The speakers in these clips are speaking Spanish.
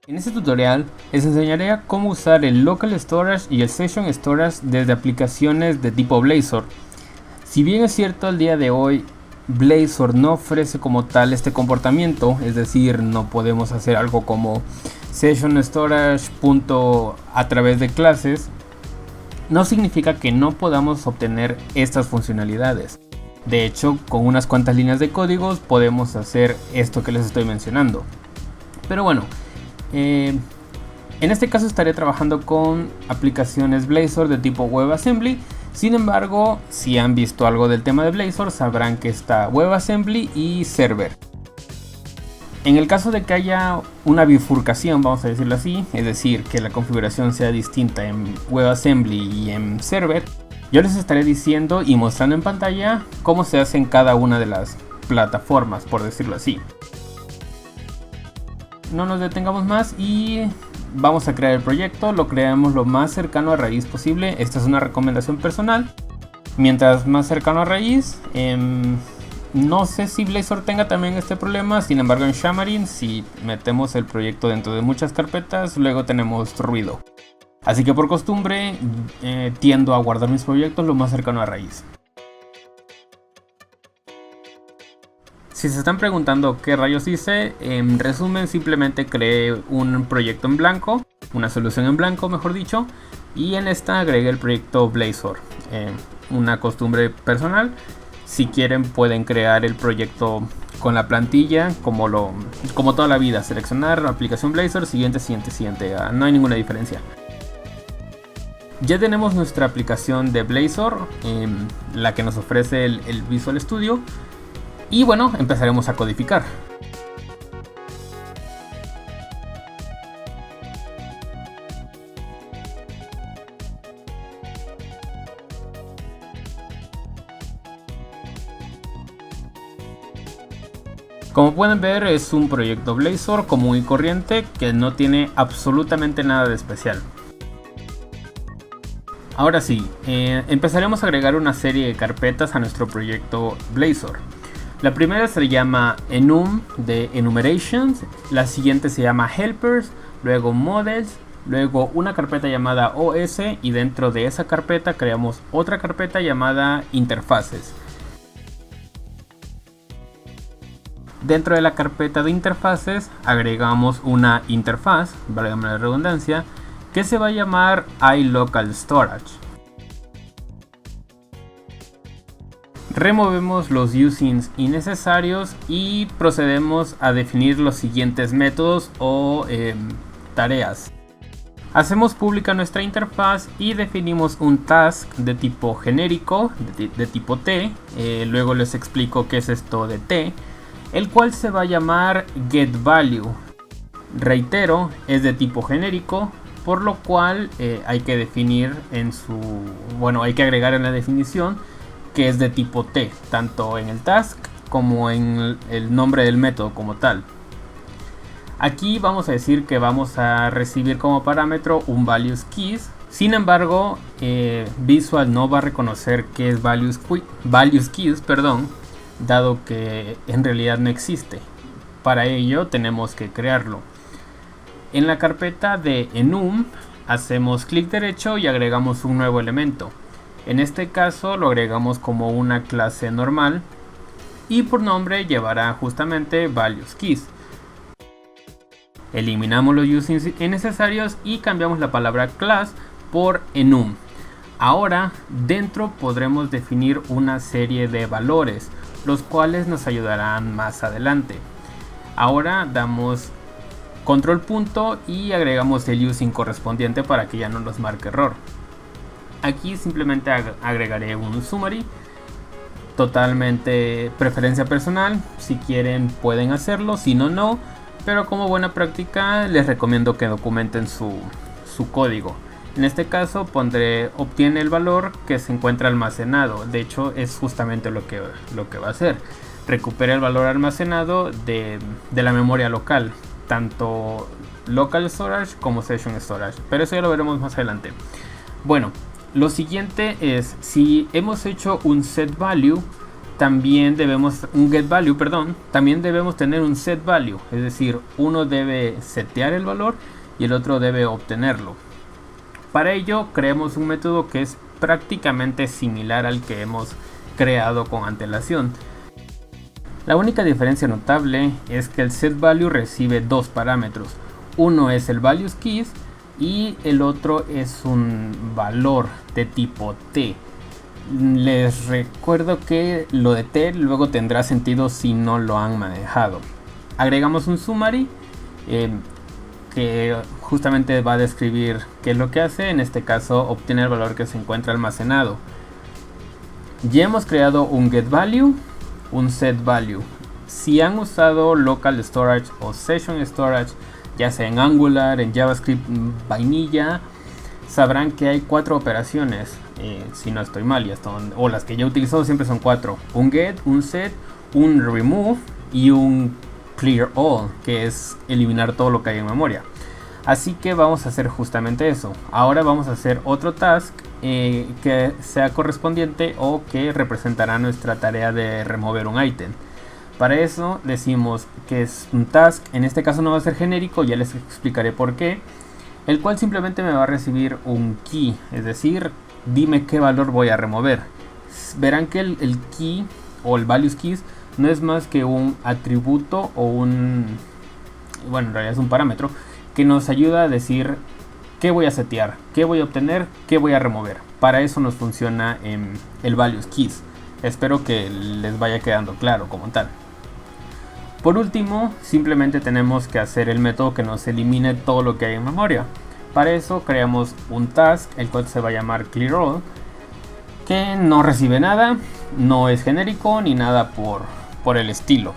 En este tutorial les enseñaré a cómo usar el Local Storage y el Session Storage desde aplicaciones de tipo Blazor. Si bien es cierto, al día de hoy Blazor no ofrece como tal este comportamiento, es decir, no podemos hacer algo como Session Storage a través de clases, no significa que no podamos obtener estas funcionalidades. De hecho, con unas cuantas líneas de códigos podemos hacer esto que les estoy mencionando. Pero bueno, en este caso estaré trabajando con aplicaciones Blazor de tipo WebAssembly. Sin embargo, si han visto algo del tema de Blazor, sabrán que está WebAssembly y Server. En el caso de que haya una bifurcación, vamos a decirlo así, es decir, que la configuración sea distinta en WebAssembly y en Server, yo les estaré diciendo y mostrando en pantalla cómo se hace en cada una de las plataformas, por decirlo así. No nos detengamos más y vamos a crear el proyecto. Lo creamos lo más cercano a raíz posible. Esta es una recomendación personal. Mientras más cercano a raíz, no sé si Blazor tenga también este problema. Sin embargo, en Xamarin, si metemos el proyecto dentro de muchas carpetas, luego tenemos ruido. Así que por costumbre tiendo a guardar mis proyectos lo más cercano a raíz. Si se están preguntando qué rayos hice, en resumen simplemente creé un proyecto en blanco, una solución en blanco mejor dicho, y en esta agregué el proyecto Blazor. Una costumbre personal, si quieren pueden crear el proyecto con la plantilla como toda la vida, seleccionar aplicación Blazor, siguiente, no hay ninguna diferencia. Ya tenemos nuestra aplicación de Blazor, la que nos ofrece el Visual Studio. Y bueno, empezaremos a codificar. Como pueden ver, es un proyecto Blazor común y corriente que no tiene absolutamente nada de especial. Ahora sí, empezaremos a agregar una serie de carpetas a nuestro proyecto Blazor. La primera se llama enum de enumerations, la siguiente se llama helpers, luego models, luego una carpeta llamada OS y dentro de esa carpeta creamos otra carpeta llamada interfaces. Dentro de la carpeta de interfaces agregamos una interfaz, válgame la redundancia, que se va a llamar iLocalStorage. Removemos los usings innecesarios y procedemos a definir los siguientes métodos o tareas. Hacemos pública nuestra interfaz y definimos un task de tipo genérico, de tipo T. Luego les explico qué es esto de T, el cual se va a llamar getValue. Reitero, es de tipo genérico, por lo cual hay que definir hay que agregar en la definición que es de tipo T, tanto en el task como en el nombre del método como tal. Aquí vamos a decir que vamos a recibir como parámetro un valuesKeys. Sin embargo, Visual no va a reconocer que es valuesKeys, dado que en realidad no existe. Para ello tenemos que crearlo. En la carpeta de enum hacemos clic derecho y agregamos un nuevo elemento. En este caso lo agregamos como una clase normal y por nombre llevará justamente valuesKeys. Eliminamos los usings innecesarios y cambiamos la palabra class por enum. Ahora dentro podremos definir una serie de valores, los cuales nos ayudarán más adelante. Ahora damos control punto y agregamos el using correspondiente para que ya no nos marque error. Aquí simplemente agregaré un summary, totalmente preferencia personal. Si quieren pueden hacerlo, si no, no. Pero como buena práctica les recomiendo que documenten su código. En este caso pondré obtiene el valor que se encuentra almacenado. De hecho es justamente lo que va a hacer. Recupera el valor almacenado de la memoria local, tanto local storage como session storage. Pero eso ya lo veremos más adelante. Bueno. Lo siguiente es, si hemos hecho un setValue, también debemos también debemos tener un set value, es decir, uno debe setear el valor y el otro debe obtenerlo. Para ello creamos un método que es prácticamente similar al que hemos creado con antelación. La única diferencia notable es que el set value recibe dos parámetros. Uno es el values keys y el otro es un valor de tipo t. Les recuerdo que lo de t luego tendrá sentido si no lo han manejado. Agregamos un summary que justamente va a describir qué es lo que hace. En este caso obtiene el valor que se encuentra almacenado. Ya hemos creado un getValue, un setValue. Si han usado local storage o session storage, ya sea en Angular, en JavaScript vainilla, sabrán que hay 4 operaciones, si no estoy mal, o las que yo he utilizado siempre son 4: un get, un set, un remove y un clear all, que es eliminar todo lo que hay en memoria. Así que vamos a hacer justamente eso. Ahora vamos a hacer otro task que sea correspondiente o que representará nuestra tarea de remover un ítem. Para eso decimos que es un task, en este caso no va a ser genérico, ya les explicaré por qué, el cual simplemente me va a recibir un key, es decir, dime qué valor voy a remover. Verán que el key o el values keys no es más que un atributo o en realidad es un parámetro que nos ayuda a decir qué voy a setear, qué voy a obtener, qué voy a remover. Para eso nos funciona el values keys. Espero que les vaya quedando claro como tal. Por último, simplemente tenemos que hacer el método que nos elimine todo lo que hay en memoria. Para eso creamos un task, el cual se va a llamar clearAll, que no recibe nada, no es genérico ni nada por el estilo.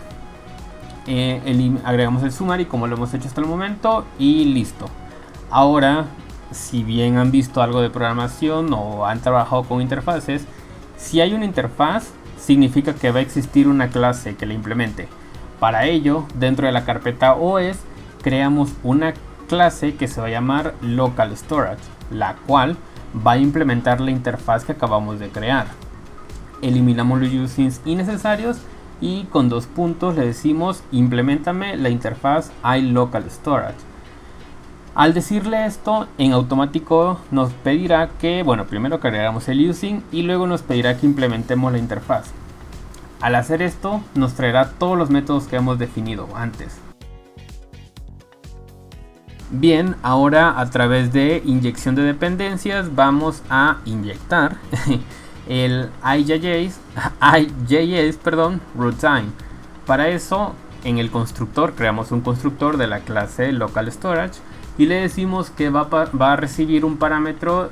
Agregamos el summary como lo hemos hecho hasta el momento y listo. Ahora, si bien han visto algo de programación o han trabajado con interfaces, si hay una interfaz, significa que va a existir una clase que la implemente. Para ello, dentro de la carpeta OS, creamos una clase que se va a llamar Local Storage, la cual va a implementar la interfaz que acabamos de crear. Eliminamos los usings innecesarios y con 2 puntos le decimos implementame la interfaz iLocalStorage. Al decirle esto, en automático nos pedirá que, primero cargamos el using y luego nos pedirá que implementemos la interfaz. Al hacer esto, nos traerá todos los métodos que hemos definido antes. Bien, ahora a través de inyección de dependencias vamos a inyectar el IJS runtime. Para eso, en el constructor creamos un constructor de la clase local storage y le decimos que va a recibir un parámetro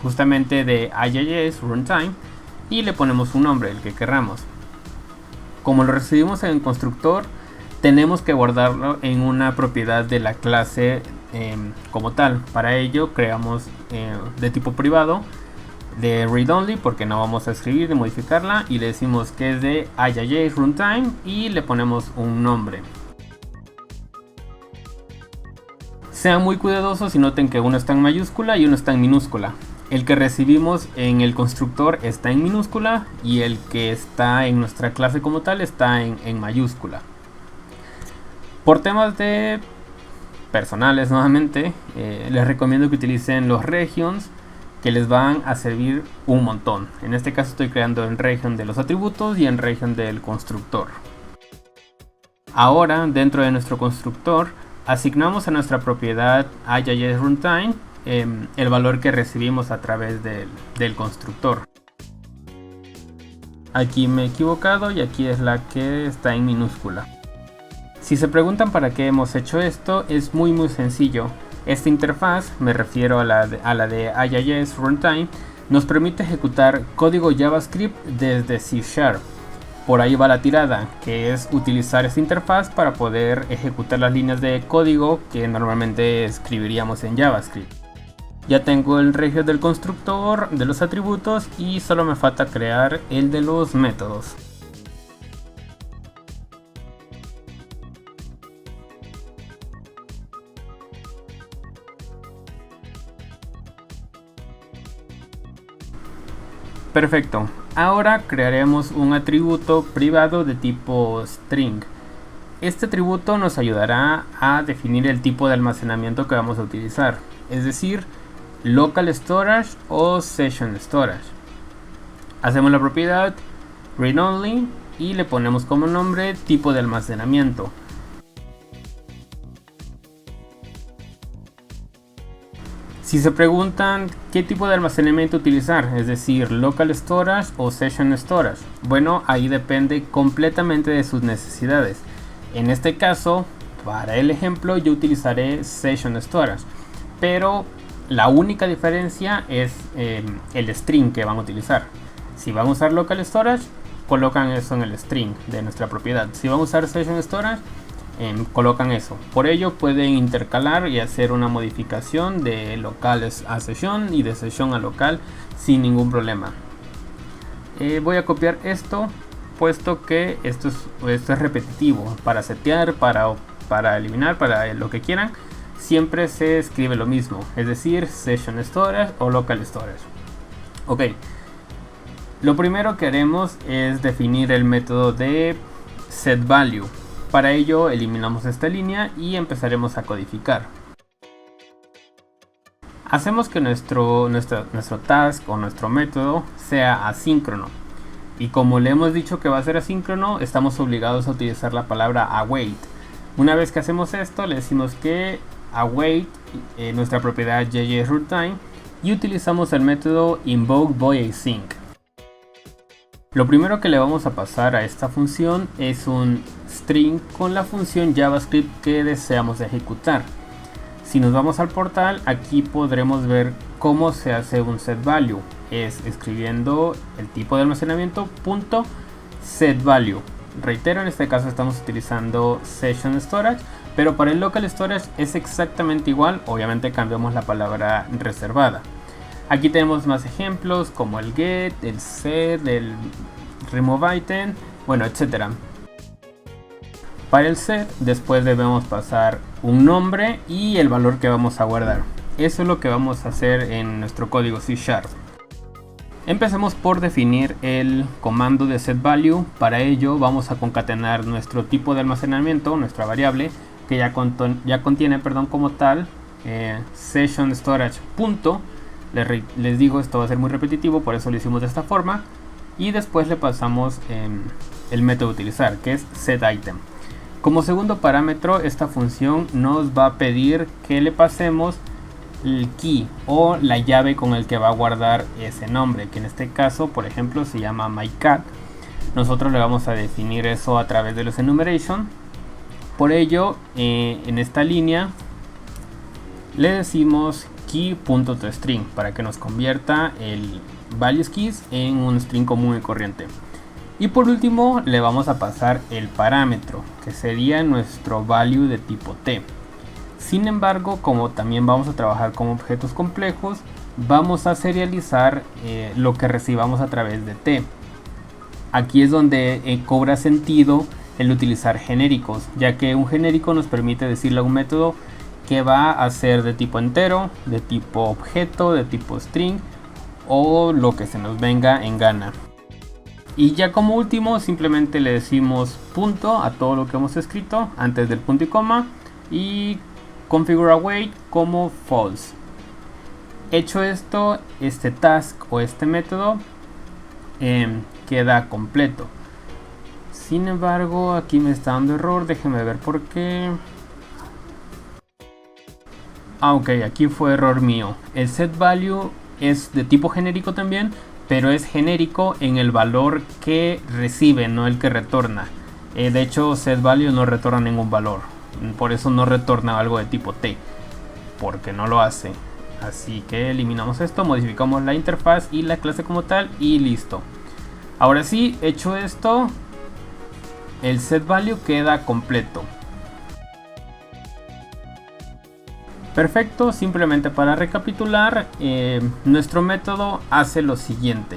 justamente de IJS runtime y le ponemos un nombre, el que querramos. Como lo recibimos en el constructor, tenemos que guardarlo en una propiedad de la clase como tal. Para ello creamos de tipo privado, de read only, porque no vamos a escribir ni modificarla, y le decimos que es de IJS runtime y le ponemos un nombre. Sean muy cuidadosos y noten que uno está en mayúscula y uno está en minúscula. El que recibimos en el constructor está en minúscula y el que está en nuestra clase como tal está en mayúscula. Por temas de personales nuevamente, les recomiendo que utilicen los regions, que les van a servir un montón. En este caso estoy creando en region de los atributos y en region del constructor. Ahora, dentro de nuestro constructor, asignamos a nuestra propiedad IJS runtime el valor que recibimos a través del constructor. Aquí me he equivocado y aquí es la que está en minúscula. Si se preguntan para qué hemos hecho esto, es muy sencillo. Esta interfaz, me refiero a la de IJS runtime, nos permite ejecutar código JavaScript desde C#. Por ahí va la tirada, que es utilizar esta interfaz para poder ejecutar las líneas de código que normalmente escribiríamos en JavaScript. Ya tengo el regio del constructor, de los atributos, y solo me falta crear el de los métodos. Perfecto, ahora crearemos un atributo privado de tipo string. Este atributo nos ayudará a definir el tipo de almacenamiento que vamos a utilizar, es decir, local storage o session storage. Hacemos la propiedad read only y le ponemos como nombre tipo de almacenamiento. Si se preguntan qué tipo de almacenamiento utilizar, es decir, local storage o session storage, bueno, ahí depende completamente de sus necesidades. En este caso, para el ejemplo, yo utilizaré session storage, pero la única diferencia es el string que van a utilizar. Si van a usar local storage, colocan eso en el string de nuestra propiedad. Si van a usar session storage, colocan eso. Por ello pueden intercalar y hacer una modificación de local a sesión y de sesión a local sin ningún problema. Voy a copiar esto, puesto que esto es repetitivo. Para setear, para eliminar, para lo que quieran, siempre se escribe lo mismo, es decir, session storage o local storage. Ok, lo primero que haremos es definir el método de setValue. Para ello eliminamos esta línea y empezaremos a codificar. Hacemos que nuestro task o nuestro método sea asíncrono. Y como le hemos dicho que va a ser asíncrono, estamos obligados a utilizar la palabra await. Una vez que hacemos esto, le decimos que await nuestra propiedad JJRootTime y utilizamos el método invoke_voidAsync. Lo primero que le vamos a pasar a esta función es un string con la función JavaScript que deseamos ejecutar. Si nos vamos al portal, aquí podremos ver cómo se hace un setValue. Es escribiendo el tipo de almacenamiento .setValue. Reitero, en este caso estamos utilizando session storage, pero para el local storage es exactamente igual, obviamente cambiamos la palabra reservada. Aquí tenemos más ejemplos como el get, el set, el remove item, bueno, etcétera. Para el set, después debemos pasar un nombre y el valor que vamos a guardar. Eso es lo que vamos a hacer en nuestro código C#. Empecemos por definir el comando de setValue. Para ello vamos a concatenar nuestro tipo de almacenamiento, nuestra variable, que ya contiene como tal session storage punto. Les digo, esto va a ser muy repetitivo, por eso lo hicimos de esta forma. Y después le pasamos el método a utilizar, que es setItem. Como segundo parámetro, esta función nos va a pedir que le pasemos el key o la llave con el que va a guardar ese nombre, que en este caso, por ejemplo, se llama myCat. Nosotros le vamos a definir eso a través de los enumeration. Por ello, en esta línea le decimos key.toString para que nos convierta el values keys en un string común y corriente. Y por último le vamos a pasar el parámetro, que sería nuestro value de tipo t. Sin embargo, como también vamos a trabajar con objetos complejos, vamos a serializar lo que recibamos a través de t. Aquí es donde cobra sentido el utilizar genéricos, ya que un genérico nos permite decirle a un método que va a ser de tipo entero, de tipo objeto, de tipo string o lo que se nos venga en gana. Y ya como último simplemente le decimos punto a todo lo que hemos escrito antes del punto y coma y configure await como false. Hecho esto, este task o este método queda completo. Sin embargo, aquí me está dando error, déjenme ver por qué. Ok, aquí fue error mío. El setValue es de tipo genérico también, pero es genérico en el valor que recibe, no el que retorna. De hecho, setValue no retorna ningún valor, por eso no retorna algo de tipo t, porque no lo hace. Así que eliminamos esto, modificamos la interfaz y la clase como tal y listo. Ahora sí, hecho esto, el setValue queda completo. Perfecto, simplemente para recapitular, nuestro método hace lo siguiente.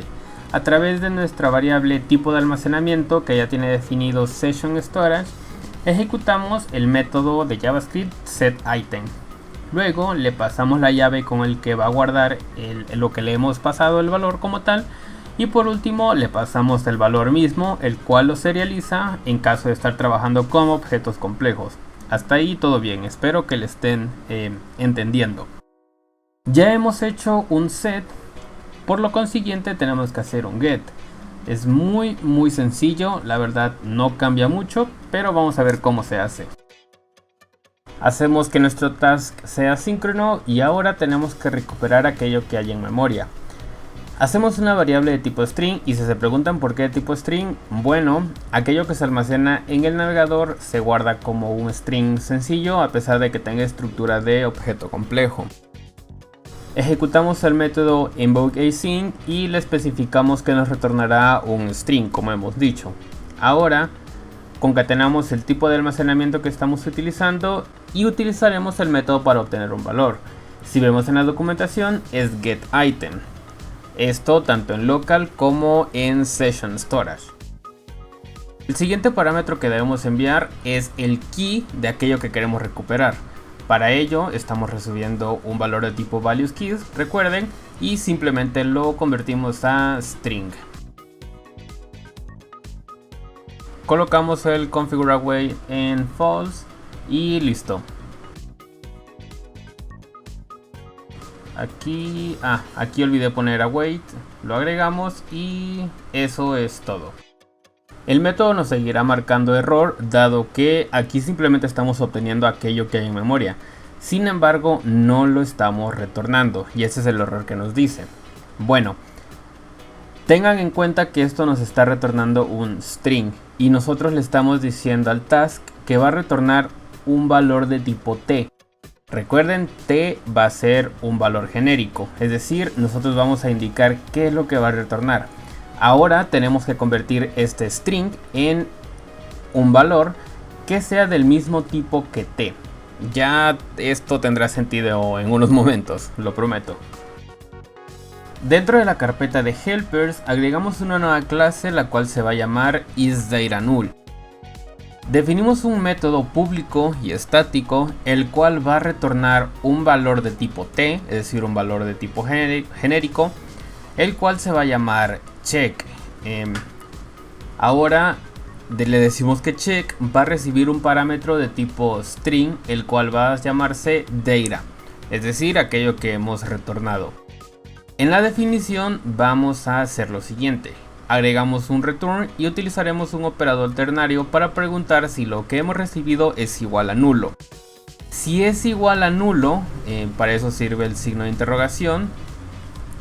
A través de nuestra variable tipo de almacenamiento, que ya tiene definido session storage, ejecutamos el método de JavaScript setItem. Luego le pasamos la llave con el que va a guardar lo que le hemos pasado el valor como tal. Y por último le pasamos el valor mismo, el cual lo serializa en caso de estar trabajando con objetos complejos. Hasta ahí todo bien, espero que le estén entendiendo. Ya hemos hecho un set, por lo consiguiente tenemos que hacer un get. Es muy sencillo, la verdad no cambia mucho, pero vamos a ver cómo se hace. Hacemos que nuestro task sea síncrono y ahora tenemos que recuperar aquello que hay en memoria. Hacemos una variable de tipo string y si se preguntan por qué de tipo string, bueno, aquello que se almacena en el navegador se guarda como un string sencillo a pesar de que tenga estructura de objeto complejo. Ejecutamos el método invokeAsync y le especificamos que nos retornará un string, como hemos dicho. Ahora concatenamos el tipo de almacenamiento que estamos utilizando y utilizaremos el método para obtener un valor. Si vemos en la documentación es getItem. Esto tanto en local como en session storage. El siguiente parámetro que debemos enviar es el key de aquello que queremos recuperar. Para ello estamos recibiendo un valor de tipo valueKeys, recuerden, y simplemente lo convertimos a string. Colocamos el configureAwait en false y listo. Aquí olvidé poner await, lo agregamos y eso es todo. El método nos seguirá marcando error dado que aquí simplemente estamos obteniendo aquello que hay en memoria. Sin embargo no lo estamos retornando y ese es el error que nos dice. Bueno, tengan en cuenta que esto nos está retornando un string y nosotros le estamos diciendo al task que va a retornar un valor de tipo t. Recuerden, t va a ser un valor genérico, es decir, nosotros vamos a indicar qué es lo que va a retornar. Ahora tenemos que convertir este string en un valor que sea del mismo tipo que t. Ya esto tendrá sentido en unos momentos, lo prometo. Dentro de la carpeta de helpers agregamos una nueva clase la cual se va a llamar isDataNull. Definimos un método público y estático el cual va a retornar un valor de tipo t, es decir un valor de tipo genérico, el cual se va a llamar check. Ahora le decimos que check va a recibir un parámetro de tipo string el cual va a llamarse data, es decir aquello que hemos retornado. En la definición vamos a hacer lo siguiente. Agregamos un return y utilizaremos un operador ternario para preguntar si lo que hemos recibido es igual a nulo. Si es igual a nulo, para eso sirve el signo de interrogación.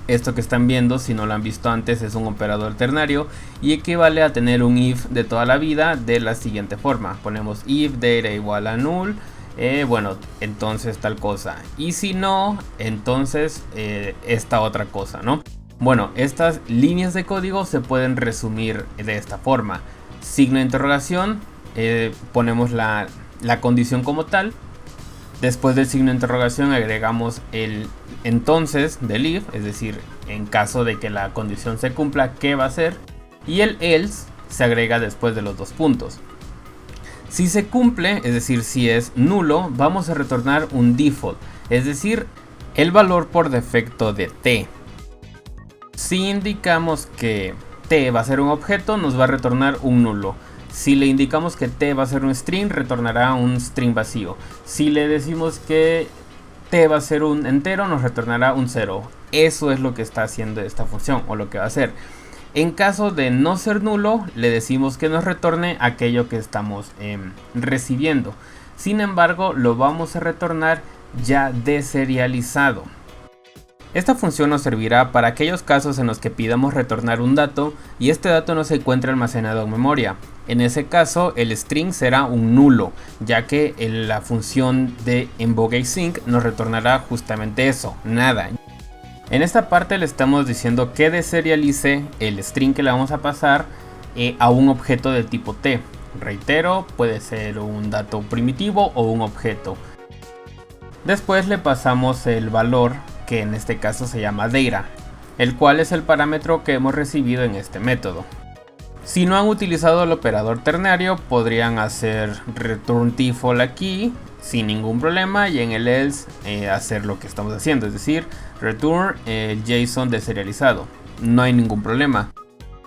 Esto que están viendo, si no lo han visto antes, es un operador ternario y equivale a tener un if de toda la vida de la siguiente forma. Ponemos if data igual a null, bueno, entonces tal cosa. Y si no, entonces esta otra cosa, ¿no? Bueno, estas líneas de código se pueden resumir de esta forma. Signo de interrogación, ponemos la condición como tal. Después del signo de interrogación agregamos el entonces del if, es decir, en caso de que la condición se cumpla, ¿qué va a hacer? Y el else se agrega después de los dos puntos. Si se cumple, es decir, si es nulo, vamos a retornar un default, es decir, el valor por defecto de t. Si indicamos que t va a ser un objeto, nos va a retornar un nulo. Si le indicamos que t va a ser un string, retornará un string vacío. Si le decimos que t va a ser un entero, nos retornará un 0. Eso es lo que está haciendo esta función o lo que va a hacer. En caso de no ser nulo, le decimos que nos retorne aquello que estamos recibiendo. Sin embargo, lo vamos a retornar ya deserializado. Esta función nos servirá para aquellos casos en los que pidamos retornar un dato y este dato no se encuentra almacenado en memoria. En ese caso el string será un nulo, ya que la función de invokeAsync nos retornará justamente eso, nada. En esta parte le estamos diciendo que deserialice el string que le vamos a pasar a un objeto de tipo t. Reitero, puede ser un dato primitivo o un objeto. Después le pasamos el valor, que en este caso se llama data, el cual es el parámetro que hemos recibido en este método. Si no han utilizado el operador ternario, podrían hacer return default aquí sin ningún problema y en el else hacer lo que estamos haciendo, es decir, return JSON deserializado. No hay ningún problema.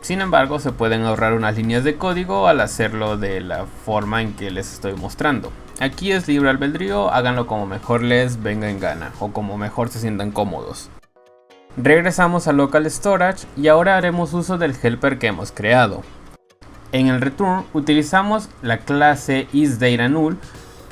Sin embargo, se pueden ahorrar unas líneas de código al hacerlo de la forma en que les estoy mostrando. Aquí es libre albedrío, háganlo como mejor les venga en gana o como mejor se sientan cómodos. Regresamos a Local Storage y ahora haremos uso del helper que hemos creado. En el return utilizamos la clase isDataNull,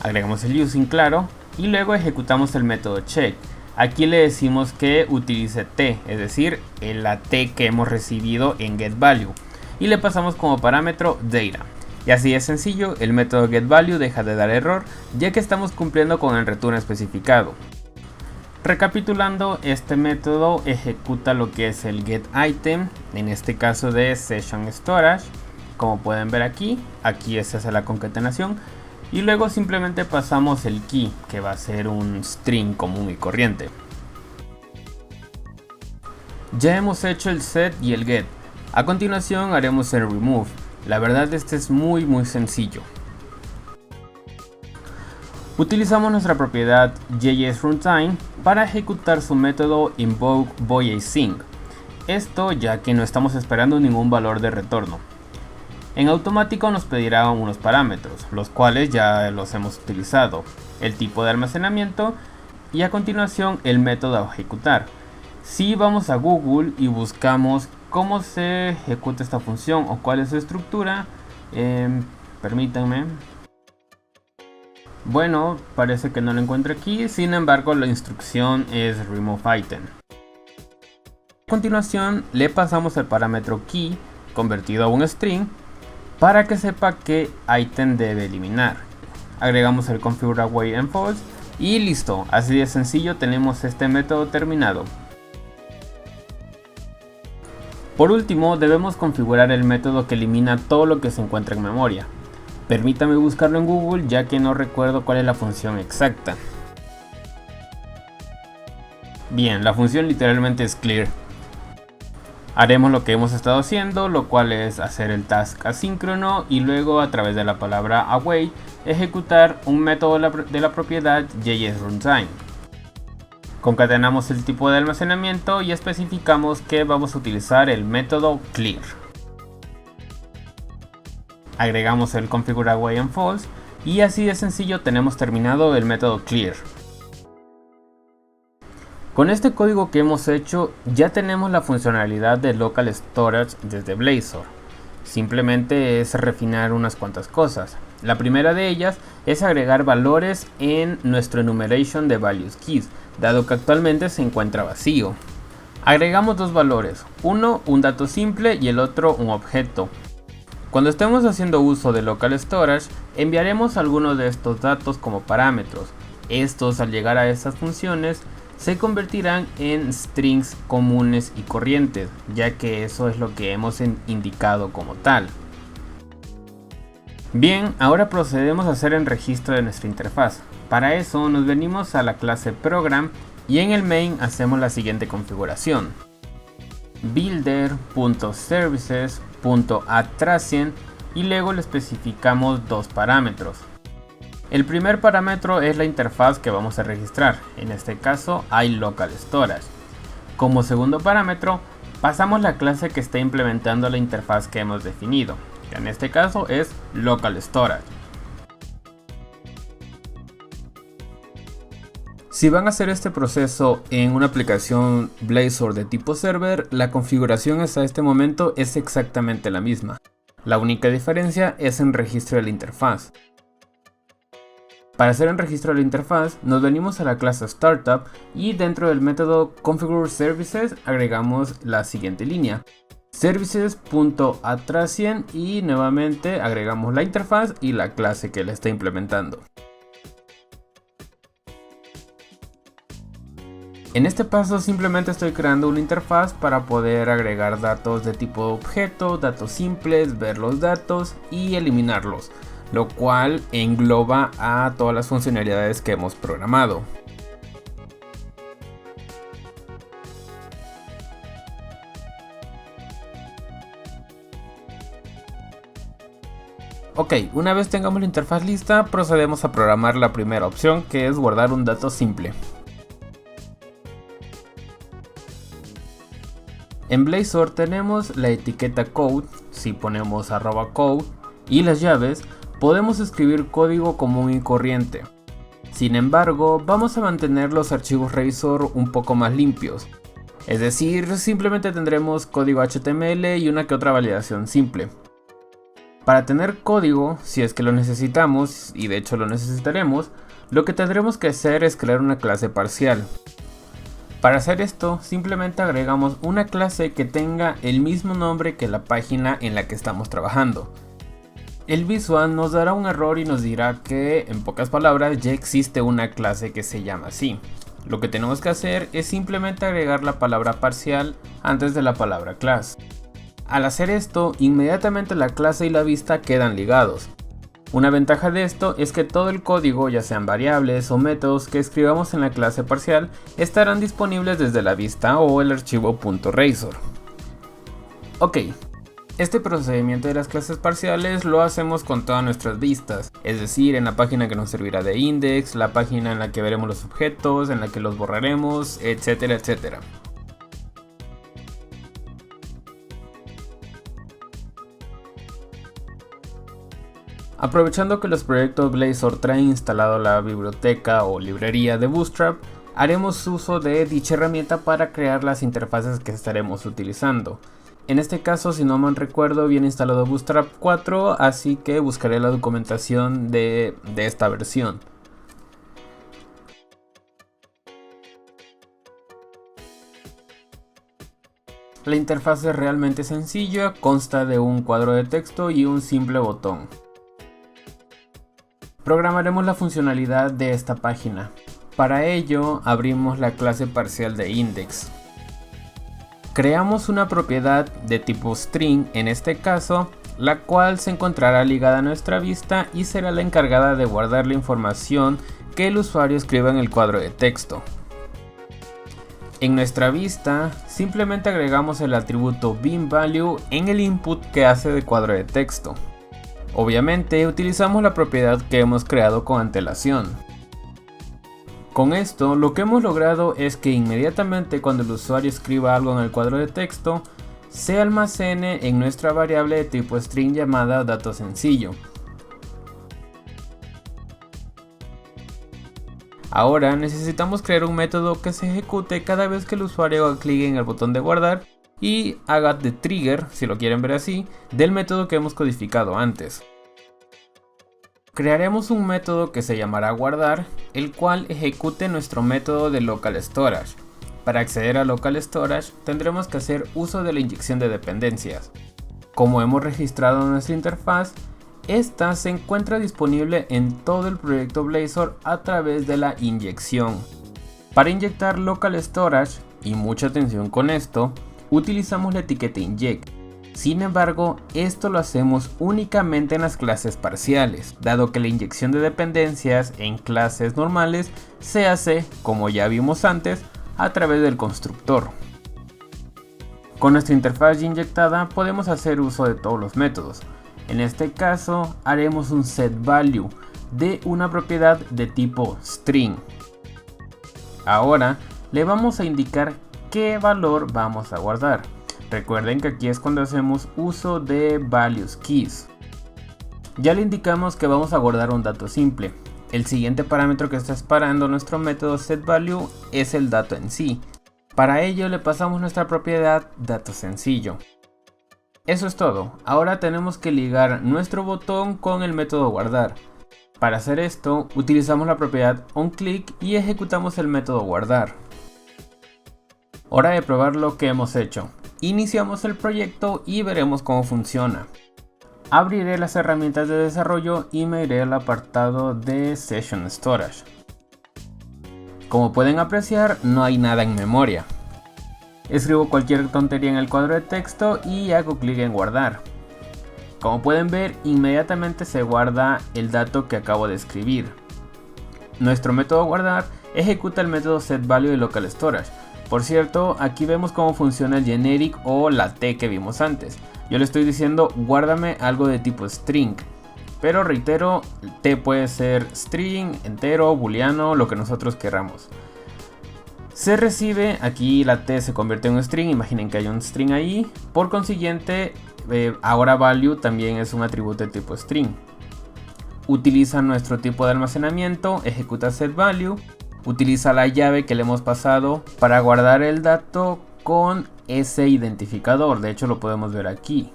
agregamos el using claro y luego ejecutamos el método check. Aquí le decimos que utilice t, es decir, la t que hemos recibido en getValue, y le pasamos como parámetro data. Y así es sencillo, el método getValue deja de dar error ya que estamos cumpliendo con el return especificado. Recapitulando, este método ejecuta lo que es el getItem, en este caso de Session Storage, como pueden ver aquí se hace la concatenación. Y luego simplemente pasamos el key, que va a ser un string común y corriente. Ya hemos hecho el set y el get. A continuación haremos el remove. La verdad este es muy sencillo. Utilizamos nuestra propiedad JSRuntime para ejecutar su método invokeBoyAsync. Esto ya que no estamos esperando ningún valor de retorno. En automático nos pedirá unos parámetros, los cuales ya los hemos utilizado, el tipo de almacenamiento y a continuación el método a ejecutar. Si vamos a Google y buscamos cómo se ejecuta esta función o cuál es su estructura, permítanme. Bueno, parece que no lo encuentro aquí, sin embargo la instrucción es removeItem. A continuación le pasamos el parámetro key convertido a un string para que sepa qué item debe eliminar. Agregamos el configureAway en false y listo, así de sencillo tenemos este método terminado. Por último, debemos configurar el método que elimina todo lo que se encuentra en memoria. Permítame buscarlo en Google ya que no recuerdo cuál es la función exacta. Bien, la función literalmente es clear. Haremos lo que hemos estado haciendo, lo cual es hacer el task asíncrono y luego a través de la palabra await ejecutar un método de la propiedad JSRuntime. Concatenamos el tipo de almacenamiento y especificamos que vamos a utilizar el método clear. Agregamos el configureAway en false y así de sencillo tenemos terminado el método clear. Con este código que hemos hecho ya tenemos la funcionalidad de Local Storage desde Blazor. Simplemente es refinar unas cuantas cosas. La primera de ellas es agregar valores en nuestro enumeration de values keys, dado que actualmente se encuentra vacío. Agregamos dos valores, uno un dato simple y el otro un objeto. Cuando estemos haciendo uso de Local Storage, enviaremos algunos de estos datos como parámetros. Estos, al llegar a estas funciones, se convertirán en strings comunes y corrientes, ya que eso es lo que hemos indicado como tal. Bien, ahora procedemos a hacer el registro de nuestra interfaz. Para eso nos venimos a la clase Program y en el main hacemos la siguiente configuración. Builder.services.addTransient y luego le especificamos dos parámetros. El primer parámetro es la interfaz que vamos a registrar, en este caso iLocal Storage. Como segundo parámetro pasamos la clase que está implementando la interfaz que hemos definido, que en este caso es Local Storage. Si van a hacer este proceso en una aplicación Blazor de tipo server, la configuración hasta este momento es exactamente la misma. La única diferencia es en registro de la interfaz. Para hacer el registro de la interfaz, nos venimos a la clase Startup y dentro del método ConfigureServices agregamos la siguiente línea. Services.addTransient y nuevamente agregamos la interfaz y la clase que la está implementando. En este paso simplemente estoy creando una interfaz para poder agregar datos de tipo objeto, datos simples, ver los datos y eliminarlos, lo cual engloba a todas las funcionalidades que hemos programado. Ok, una vez tengamos la interfaz lista, procedemos a programar la primera opción, que es guardar un dato simple. En Blazor tenemos la etiqueta code, si ponemos @code, y las llaves, podemos escribir código común y corriente. Sin embargo, vamos a mantener los archivos Razor un poco más limpios. Es decir, simplemente tendremos código HTML y una que otra validación simple. Para tener código, si es que lo necesitamos, y de hecho lo necesitaremos, lo que tendremos que hacer es crear una clase parcial. Para hacer esto, simplemente agregamos una clase que tenga el mismo nombre que la página en la que estamos trabajando. El visual nos dará un error y nos dirá que, en pocas palabras, ya existe una clase que se llama así. Lo que tenemos que hacer es simplemente agregar la palabra parcial antes de la palabra class. Al hacer esto, inmediatamente la clase y la vista quedan ligados. Una ventaja de esto es que todo el código, ya sean variables o métodos que escribamos en la clase parcial, estarán disponibles desde la vista o el archivo .razor. Ok, este procedimiento de las clases parciales lo hacemos con todas nuestras vistas, es decir, en la página que nos servirá de index, la página en la que veremos los objetos, en la que los borraremos, etcétera, etcétera. Aprovechando que los proyectos Blazor traen instalado la biblioteca o librería de Bootstrap, haremos uso de dicha herramienta para crear las interfaces que estaremos utilizando. En este caso, si no mal recuerdo, viene instalado Bootstrap 4, así que buscaré la documentación de esta versión. La interfaz es realmente sencilla, consta de un cuadro de texto y un simple botón. Programaremos la funcionalidad de esta página. Para ello, abrimos la clase parcial de index. Creamos una propiedad de tipo string, en este caso, la cual se encontrará ligada a nuestra vista y será la encargada de guardar la información que el usuario escriba en el cuadro de texto. En nuestra vista, simplemente agregamos el atributo beanValue en el input que hace de cuadro de texto. Obviamente utilizamos la propiedad que hemos creado con antelación. Con esto lo que hemos logrado es que inmediatamente cuando el usuario escriba algo en el cuadro de texto, se almacene en nuestra variable de tipo string llamada dato sencillo. Ahora necesitamos crear un método que se ejecute cada vez que el usuario haga clic en el botón de guardar y haga de trigger, si lo quieren ver así, del método que hemos codificado antes. Crearemos un método que se llamará guardar, el cual ejecute nuestro método de local storage. Para acceder a local storage tendremos que hacer uso de la inyección de dependencias. Como hemos registrado en nuestra interfaz, esta se encuentra disponible en todo el proyecto Blazor a través de la inyección. Para inyectar local storage, y mucha atención con esto, utilizamos la etiqueta inject. Sin embargo, esto lo hacemos únicamente en las clases parciales, dado que la inyección de dependencias en clases normales se hace, como ya vimos antes, a través del constructor. Con nuestra interfaz ya inyectada podemos hacer uso de todos los métodos. En este caso haremos un setValue de una propiedad de tipo string. Ahora le vamos a indicar qué valor vamos a guardar. Recuerden que aquí es cuando hacemos uso de values keys. Ya le indicamos que vamos a guardar un dato simple. El siguiente parámetro que está esperando nuestro método setValue es el dato en sí. Para ello le pasamos nuestra propiedad dato sencillo. Eso es todo. Ahora tenemos que ligar nuestro botón con el método guardar. Para hacer esto utilizamos la propiedad onClick y ejecutamos el método guardar. Hora de probar lo que hemos hecho. Iniciamos el proyecto y veremos cómo funciona. Abriré las herramientas de desarrollo y me iré al apartado de Session Storage. Como pueden apreciar, no hay nada en memoria. Escribo cualquier tontería en el cuadro de texto y hago clic en guardar. Como pueden ver, inmediatamente se guarda el dato que acabo de escribir. Nuestro método guardar ejecuta el método setValue de local storage. Por cierto, aquí vemos cómo funciona el generic o la T que vimos antes. Yo le estoy diciendo guárdame algo de tipo string. Pero reitero, T puede ser string, entero, booleano, lo que nosotros queramos. Se recibe, aquí la t se convierte en un string, imaginen que hay un string ahí, por consiguiente ahora value también es un atributo de tipo string. Utiliza nuestro tipo de almacenamiento, ejecuta setValue, utiliza la llave que le hemos pasado para guardar el dato con ese identificador, de hecho lo podemos ver aquí.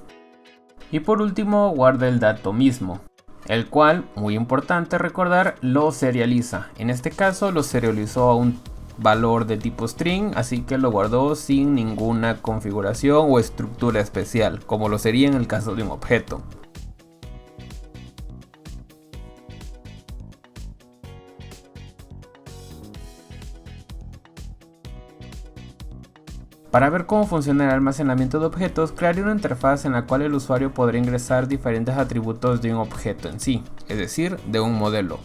Y por último guarda el dato mismo, el cual, muy importante recordar, lo serializa. En este caso lo serializó a un valor de tipo string, así que lo guardó sin ninguna configuración o estructura especial, como lo sería en el caso de un objeto. Para ver cómo funciona el almacenamiento de objetos, crearé una interfaz en la cual el usuario podrá ingresar diferentes atributos de un objeto en sí, es decir, de un modelo.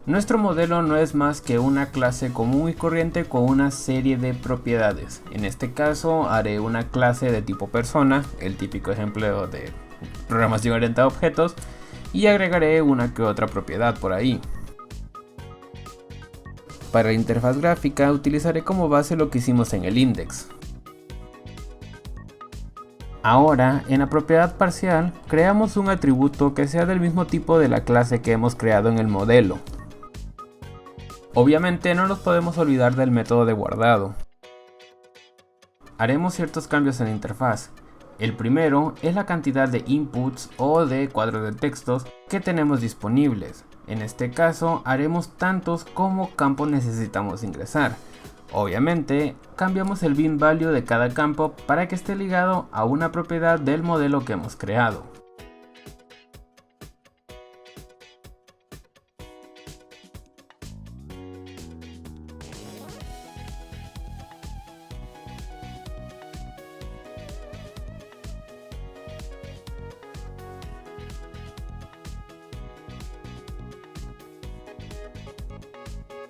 Nuestro modelo no es más que una clase común y corriente con una serie de propiedades. En este caso haré una clase de tipo persona, el típico ejemplo de programación orientada a objetos, y agregaré una que otra propiedad por ahí. Para la interfaz gráfica utilizaré como base lo que hicimos en el index. Ahora, en la propiedad parcial, creamos un atributo que sea del mismo tipo de la clase que hemos creado en el modelo. Obviamente no nos podemos olvidar del método de guardado. Haremos ciertos cambios en la interfaz. El primero es la cantidad de inputs o de cuadros de textos que tenemos disponibles. En este caso haremos tantos como campos necesitamos ingresar. Obviamente cambiamos el bin value de cada campo para que esté ligado a una propiedad del modelo que hemos creado.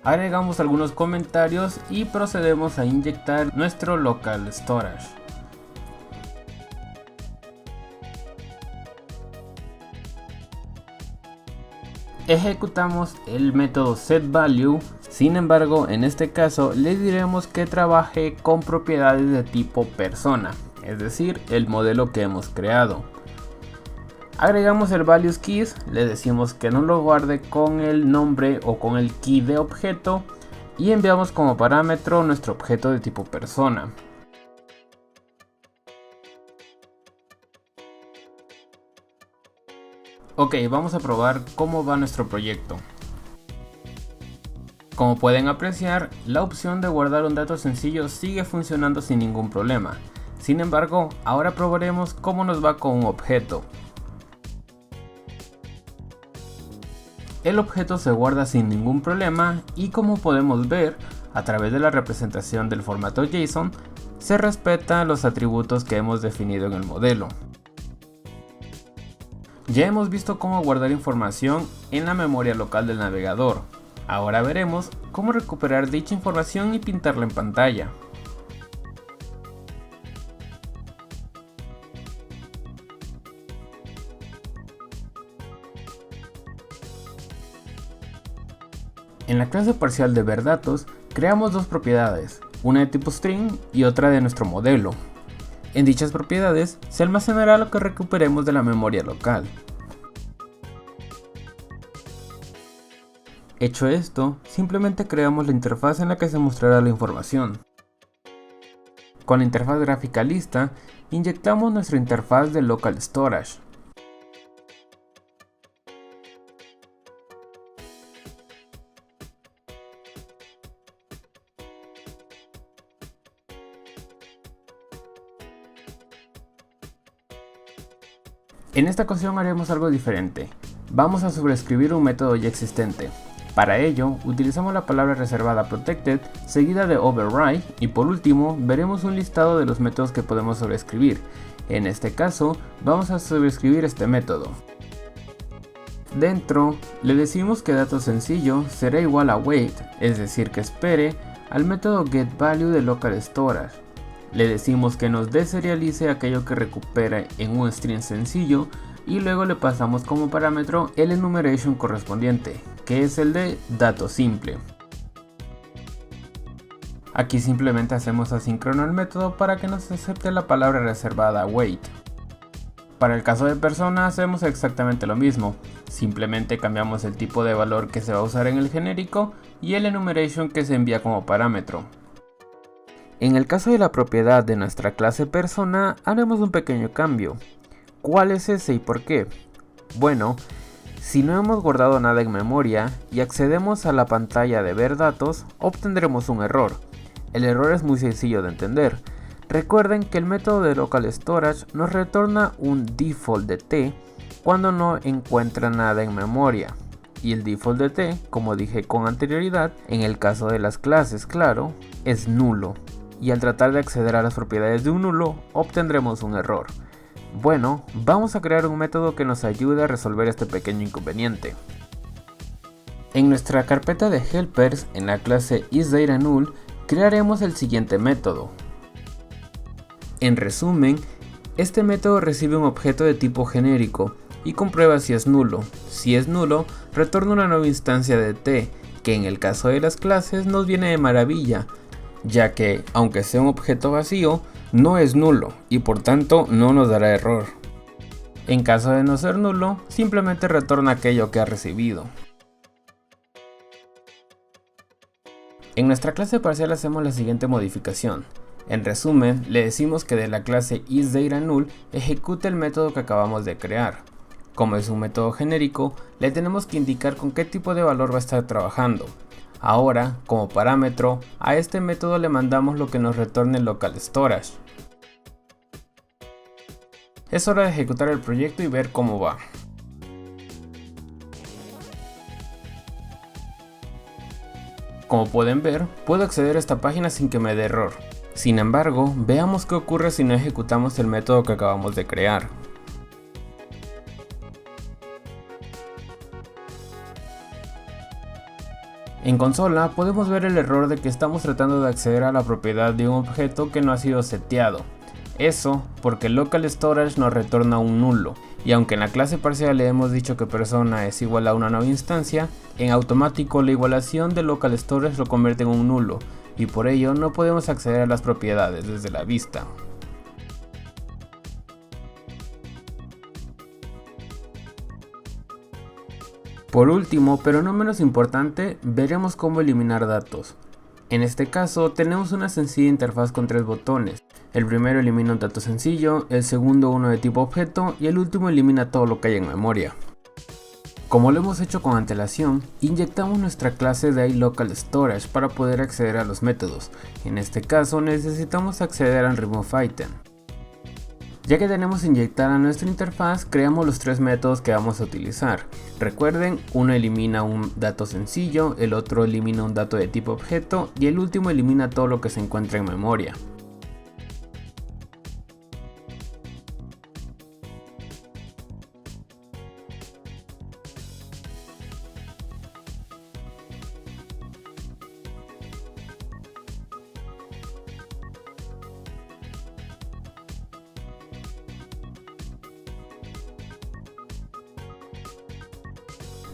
Agregamos algunos comentarios y procedemos a inyectar nuestro local storage. Ejecutamos el método setValue, sin embargo en este caso le diremos que trabaje con propiedades de tipo persona, es decir, el modelo que hemos creado. Agregamos el values keys, le decimos que no lo guarde con el nombre o con el key de objeto y enviamos como parámetro nuestro objeto de tipo persona. Ok, vamos a probar cómo va nuestro proyecto. Como pueden apreciar, la opción de guardar un dato sencillo sigue funcionando sin ningún problema. Sin embargo, ahora probaremos cómo nos va con un objeto. El objeto se guarda sin ningún problema y como podemos ver, a través de la representación del formato JSON, se respetan los atributos que hemos definido en el modelo. Ya hemos visto cómo guardar información en la memoria local del navegador. Ahora veremos cómo recuperar dicha información y pintarla en pantalla. En la clase parcial de verDatos creamos dos propiedades, una de tipo string y otra de nuestro modelo. En dichas propiedades se almacenará lo que recuperemos de la memoria local. Hecho esto, simplemente creamos la interfaz en la que se mostrará la información. Con la interfaz gráfica lista, inyectamos nuestra interfaz de local storage. En esta ocasión haremos algo diferente. Vamos a sobreescribir un método ya existente. Para ello, utilizamos la palabra reservada protected seguida de override y por último veremos un listado de los métodos que podemos sobreescribir. En este caso, vamos a sobreescribir este método. Dentro, le decimos que dato sencillo será igual a wait, es decir que espere al método getValue de local storage. Le decimos que nos deserialice aquello que recupera en un string sencillo y luego le pasamos como parámetro el enumeration correspondiente, que es el de dato simple. Aquí simplemente hacemos asíncrono el método para que nos acepte la palabra reservada wait. Para el caso de persona hacemos exactamente lo mismo, simplemente cambiamos el tipo de valor que se va a usar en el genérico y el enumeration que se envía como parámetro. En el caso de la propiedad de nuestra clase persona haremos un pequeño cambio. ¿Cuál es ese y por qué? Bueno, si no hemos guardado nada en memoria y accedemos a la pantalla de ver datos, obtendremos un error. El error es muy sencillo de entender. Recuerden que el método de local storage nos retorna un default de t cuando no encuentra nada en memoria. Y el default de t, como dije con anterioridad, en el caso de las clases, claro, es nulo. Y al tratar de acceder a las propiedades de un nulo, obtendremos un error. Bueno, vamos a crear un método que nos ayude a resolver este pequeño inconveniente. En nuestra carpeta de helpers, en la clase isDataNull, crearemos el siguiente método. En resumen, este método recibe un objeto de tipo genérico y comprueba si es nulo. Si es nulo, retorna una nueva instancia de t, que en el caso de las clases nos viene de maravilla, ya que, aunque sea un objeto vacío, no es nulo y por tanto no nos dará error. En caso de no ser nulo, simplemente retorna aquello que ha recibido. En nuestra clase parcial hacemos la siguiente modificación. En resumen, le decimos que de la clase isDataNull ejecute el método que acabamos de crear. Como es un método genérico, le tenemos que indicar con qué tipo de valor va a estar trabajando. Ahora, como parámetro, a este método le mandamos lo que nos retorne el local storage. Es hora de ejecutar el proyecto y ver cómo va. Como pueden ver, puedo acceder a esta página sin que me dé error. Sin embargo, veamos qué ocurre si no ejecutamos el método que acabamos de crear. En consola podemos ver el error de que estamos tratando de acceder a la propiedad de un objeto que no ha sido seteado. Eso porque el local storage nos retorna un nulo, y aunque en la clase parcial le hemos dicho que persona es igual a una nueva instancia, en automático la igualación del local storage lo convierte en un nulo, y por ello no podemos acceder a las propiedades desde la vista. Por último, pero no menos importante, veremos cómo eliminar datos. En este caso tenemos una sencilla interfaz con tres botones. El primero elimina un dato sencillo, el segundo uno de tipo objeto y el último elimina todo lo que hay en memoria. Como lo hemos hecho con antelación, inyectamos nuestra clase de iLocalStorage para poder acceder a los métodos. En este caso necesitamos acceder al removeItem. Ya que tenemos inyectada nuestra interfaz, creamos los tres métodos que vamos a utilizar. Recuerden, uno elimina un dato sencillo, el otro elimina un dato de tipo objeto y el último elimina todo lo que se encuentra en memoria.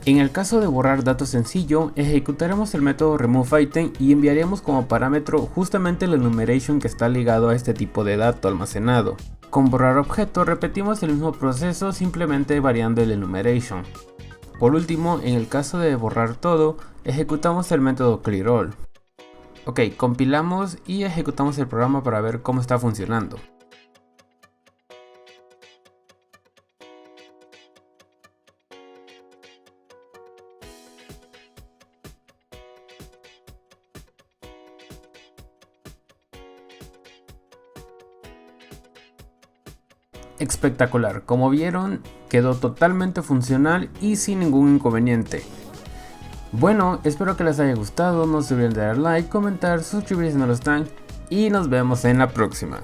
En el caso de borrar datos sencillo, ejecutaremos el método removeItem y enviaremos como parámetro justamente el enumeration que está ligado a este tipo de dato almacenado. Con borrar objeto repetimos el mismo proceso simplemente variando el enumeration. Por último, en el caso de borrar todo, ejecutamos el método clearAll. Ok, compilamos y ejecutamos el programa para ver cómo está funcionando. Espectacular, como vieron quedó totalmente funcional y sin ningún inconveniente. Bueno, espero que les haya gustado, no se olviden de dar like, comentar, suscribirse si no lo están y nos vemos en la próxima.